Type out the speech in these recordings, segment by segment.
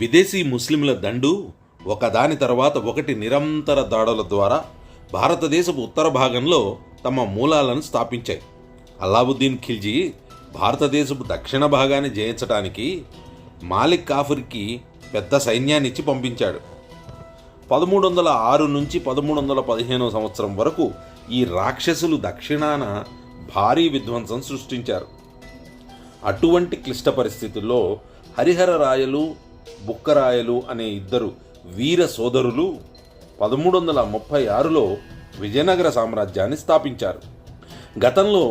విదేశీ ముస్లింల దండు ఒకదాని తర్వాత ఒకటి నిరంతర దాడుల ద్వారా భారతదేశపు ఉత్తర భాగంలో తమ మూలాలను స్థాపించాయి. అలావుద్దీన్ ఖిల్జీ భారతదేశపు దక్షిణ భాగాన్ని జయించడానికి మాలిక్ కాఫర్కి పెద్ద సైన్యాన్నిచ్చి పంపించాడు. 1306 నుంచి 1315 సంవత్సరం వరకు ఈ రాక్షసులు దక్షిణాన భారీ విధ్వంసం సృష్టించారు. అటువంటి క్లిష్ట పరిస్థితుల్లో హరిహర రాయలు, బుక్కరాయలు అనే ఇద్దరు వీర సోదరులు 1336లో విజయనగర సామ్రాజ్యాన్ని స్థాపించారు. గతంలో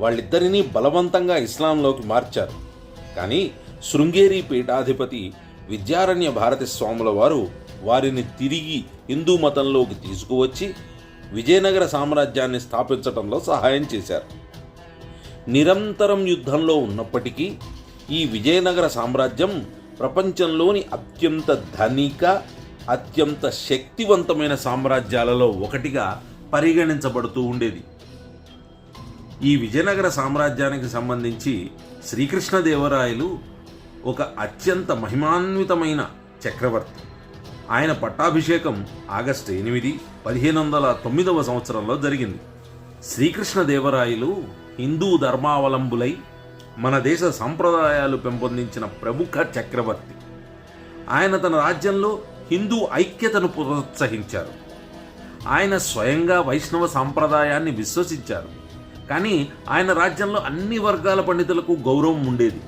వాళ్ళిద్దరినీ బలవంతంగా ఇస్లాంలోకి మార్చారు. కానీ శృంగేరి పీఠాధిపతి విద్యారణ్య భారతి స్వాముల వారు వారిని తిరిగి హిందూ మతంలోకి తీసుకువచ్చి విజయనగర సామ్రాజ్యాన్ని స్థాపించడంలో సహాయం చేశారు. నిరంతరం యుద్ధంలో ఉన్నప్పటికీ ఈ విజయనగర సామ్రాజ్యం ప్రపంచంలోని అత్యంత ధనిక, అత్యంత శక్తివంతమైన సామ్రాజ్యాలలో ఒకటిగా పరిగణించబడుతూ ఉండేది. ఈ విజయనగర సామ్రాజ్యానికి సంబంధించి శ్రీకృష్ణదేవరాయలు ఒక అత్యంత మహిమాన్వితమైన చక్రవర్తి. ఆయన పట్టాభిషేకం ఆగస్టు 8, 1509 సంవత్సరంలో జరిగింది. శ్రీకృష్ణదేవరాయలు హిందూ ధర్మావలంబులై మన దేశ సంప్రదాయాలు పెంపొందించిన ప్రముఖ చక్రవర్తి. ఆయన తన రాజ్యంలో హిందూ ఐక్యతను ప్రోత్సహించారు. ఆయన స్వయంగా వైష్ణవ సాంప్రదాయాన్ని విశ్వసించారు. కానీ ఆయన రాజ్యంలో అన్ని వర్గాల పండితులకు గౌరవం ఉండేది.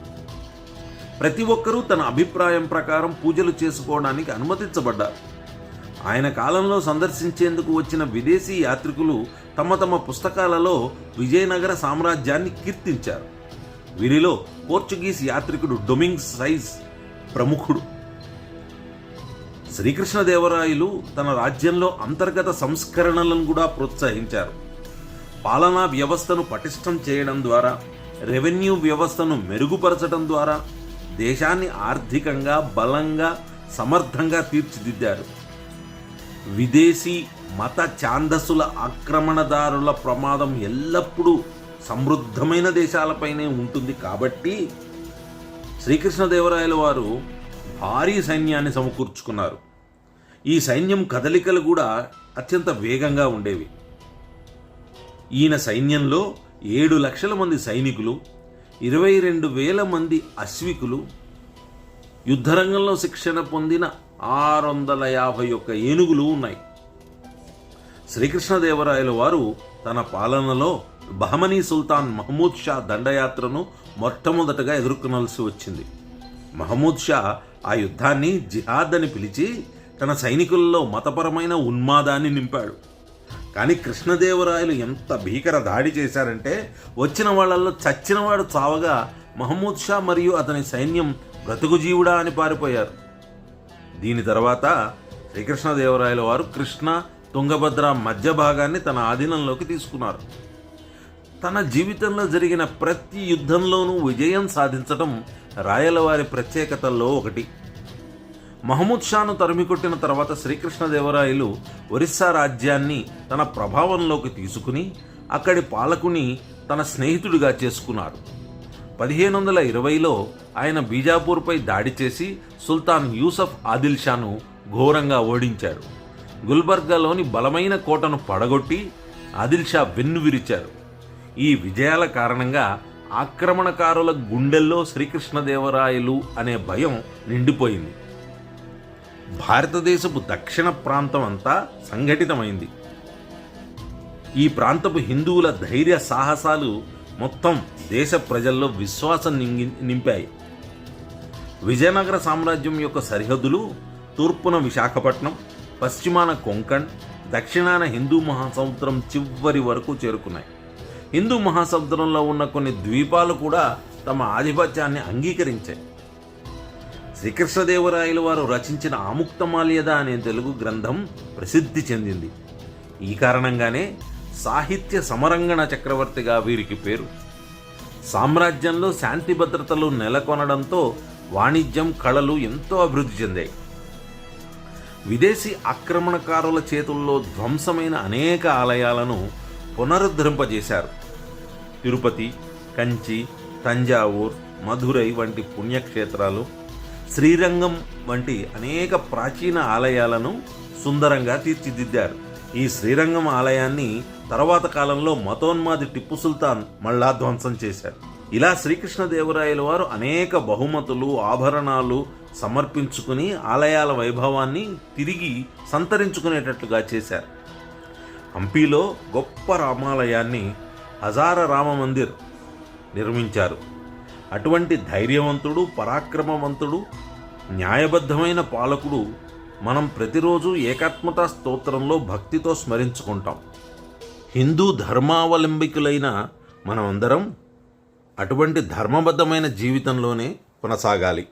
ప్రతి ఒక్కరూ తన అభిప్రాయం ప్రకారం పూజలు చేసుకోవడానికి అనుమతించబడ్డారు. ఆయన కాలంలో సందర్శించేందుకు వచ్చిన విదేశీ యాత్రికులు తమ తమ పుస్తకాలలో విజయనగర సామ్రాజ్యాన్ని కీర్తించారు. వీరిలో పోర్చుగీస్ యాత్రికుడు డొమింగ్స్ సైజ్ ప్రముఖుడు. శ్రీకృష్ణదేవరాయలు తన రాజ్యంలో అంతర్గత సంస్కరణలను కూడా ప్రోత్సహించారు. పాలనా వ్యవస్థను పటిష్టం చేయడం ద్వారా, రెవెన్యూ వ్యవస్థను మెరుగుపరచడం ద్వారా దేశాన్ని ఆర్థికంగా బలంగా, సమర్థంగా తీర్చిదిద్దారు. విదేశీ మత ఛాందసుల ఆక్రమణదారుల ప్రమాదం ఎల్లప్పుడూ సమృద్ధమైన దేశాలపైనే ఉంటుంది. కాబట్టి శ్రీకృష్ణదేవరాయల వారు భారీ సైన్యాన్ని సమకూర్చుకున్నారు. ఈ సైన్యం కదలికలు కూడా అత్యంత వేగంగా ఉండేవి. ఈయన సైన్యంలో 7 లక్షల మంది సైనికులు, 22,000 మంది అశ్వికులు, యుద్ధరంగంలో శిక్షణ పొందిన 651 ఏనుగులు ఉన్నాయి. శ్రీకృష్ణదేవరాయల వారు తన పాలనలో బహమనీ సుల్తాన్ మహమూద్ షా దండయాత్రను మొట్టమొదటగా ఎదుర్కొనాల్సి వచ్చింది. మహమూద్ షా ఆ యుద్ధాన్ని జిహాద్ అని పిలిచి తన సైనికులలో మతపరమైన ఉన్మాదాన్ని నింపాడు. కానీ కృష్ణదేవరాయలు ఎంత భీకర దాడి చేశారంటే వచ్చిన వాళ్ళల్లో చచ్చినవాడు చావగా మహమూద్ షా మరియు అతని సైన్యం బ్రతుకుజీవుడా అని పారిపోయారు. దీని తర్వాత శ్రీకృష్ణదేవరాయల వారు కృష్ణ, తుంగభద్ర మధ్య భాగాన్ని తన ఆధీనంలోకి తీసుకున్నారు. తన జీవితంలో జరిగిన ప్రతి యుద్ధంలోనూ విజయం సాధించడం రాయలవారి ప్రత్యేకతల్లో ఒకటి. మహమూద్ షాను తరిమికొట్టిన తర్వాత శ్రీకృష్ణదేవరాయలు ఒరిస్సా రాజ్యాన్ని తన ప్రభావంలోకి తీసుకుని అక్కడి పాలకుని తన స్నేహితుడిగా చేసుకున్నారు. 1520లో ఆయన బీజాపూర్పై దాడి చేసి సుల్తాన్ యూసఫ్ ఆదిల్ షాను ఘోరంగా ఓడించాడు. గుల్బర్గాలోని బలమైన కోటను పడగొట్టి ఆదిల్ షా వెన్నువిరిచారు. ఈ విజయాల కారణంగా ఆక్రమణకారుల గుండెల్లో శ్రీకృష్ణదేవరాయలు అనే భయం నిండిపోయింది. భారతదేశపు దక్షిణ ప్రాంతం అంతా సంఘటితమైంది. ఈ ప్రాంతపు హిందువుల ధైర్య సాహసాలు మొత్తం దేశ ప్రజల్లో విశ్వాసం నింపాయి. విజయనగర సామ్రాజ్యం యొక్క సరిహద్దులు తూర్పున విశాఖపట్నం, పశ్చిమాన కొంకణ్, దక్షిణాన హిందూ మహాసముద్రం చివరి వరకు చేరుకున్నాయి. హిందూ మహాసముద్రంలో ఉన్న కొన్ని ద్వీపాలు కూడా తమ ఆధిపత్యాన్ని అంగీకరించాయి. శ్రీకృష్ణదేవరాయలు వారు రచించిన ఆముక్తమాల్యద అనే తెలుగు గ్రంథం ప్రసిద్ధి చెందింది. ఈ కారణంగానే సాహిత్య సమరంగణ చక్రవర్తిగా వీరికి పేరు. సామ్రాజ్యంలో శాంతి భద్రతలు నెలకొనడంతో వాణిజ్యం, కళలు ఎంతో అభివృద్ధి చెందాయి. విదేశీ ఆక్రమణకారుల చేతుల్లో ధ్వంసమైన అనేక ఆలయాలను పునరుద్ధరింపజేశారు. తిరుపతి, కంచి, తంజావూర్, మధురై వంటి పుణ్యక్షేత్రాలు, శ్రీరంగం వంటి అనేక ప్రాచీన ఆలయాలను సుందరంగా తీర్చిదిద్దారు. ఈ శ్రీరంగం ఆలయాన్ని తర్వాత కాలంలో మతోన్మాది టిప్పు సుల్తాన్ మళ్ళా ధ్వంసం చేశారు. ఇలా శ్రీకృష్ణదేవరాయల వారు అనేక బహుమతులు, ఆభరణాలు సమర్పించుకుని ఆలయాల వైభవాన్ని తిరిగి సంతరించుకునేటట్లుగా చేశారు. హంపీలో గొప్ప రామాలయాన్ని హజార రామ మందిర్ నిర్మించారు. అటువంటి ధైర్యవంతుడు, పరాక్రమవంతుడు, న్యాయబద్ధమైన పాలకుడు మనం ప్రతిరోజు ఏకాత్మతా స్తోత్రంలో భక్తితో స్మరించుకుంటాం. హిందూ ధర్మావలంబికులైన మనమందరం అటువంటి ధర్మబద్ధమైన జీవితంలోనే కొనసాగాలి.